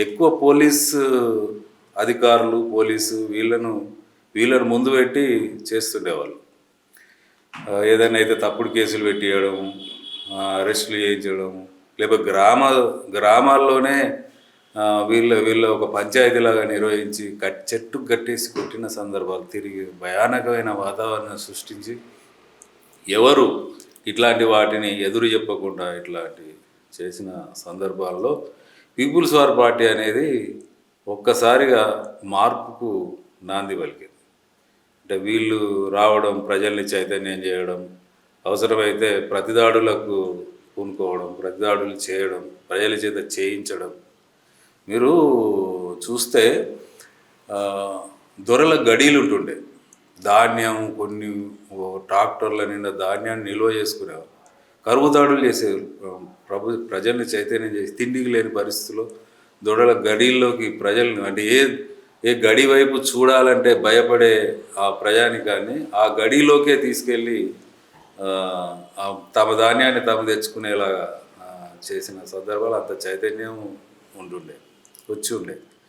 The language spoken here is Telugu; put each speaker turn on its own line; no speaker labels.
ఎక్కువ పోలీసు అధికారులు, పోలీసు వీళ్ళను ముందు పెట్టి చేస్తుండేవాళ్ళు. ఏదైనా అయితే తప్పుడు కేసులు పెట్టియడం, అరెస్టులు చేయించడం, లేకపోతే గ్రామాల్లోనే వీళ్ళ ఒక పంచాయతీలాగా నిర్వహించి చెట్టుకు కట్టేసి కొట్టిన సందర్భాలు, తిరిగి భయానకమైన వాతావరణం సృష్టించి ఎవరు ఇట్లాంటి వాటిని ఎదురు చెప్పకుండా ఇట్లాంటి చేసిన సందర్భాల్లో పీపుల్స్ వార్ పార్టీ అనేది ఒక్కసారిగా మార్పుకు నాంది పలికింది. అంటే వీళ్ళు రావడం, ప్రజల్ని చైతన్యం చేయడం, అవసరమైతే ప్రతిదాడులకు పూనుకోవడం, ప్రతిదాడులు చేయడం, ప్రజల చేత చేయించడం. మీరు చూస్తే దొరల గడీలు ఉంటుండే, ధాన్యం కొన్ని ట్రాక్టర్ల నిండా ధాన్యాన్ని నిల్వ చేసుకునేవారు. కరువు దాడులు చేసేవారు. ప్రజల్ని చైతన్యం చేసి తిండికి లేని పరిస్థితుల్లో దొరల గడీల్లోకి ప్రజలను, అంటే ఏ గడి వైపు చూడాలంటే భయపడే ఆ ప్రయాణికాన్ని ఆ గడిలోకే తీసుకెళ్ళి తమ ధాన్యాన్ని తాము తెచ్చుకునేలాగా చేసిన సందర్భాలు, అంత చైతన్యం వచ్చి ఉండే.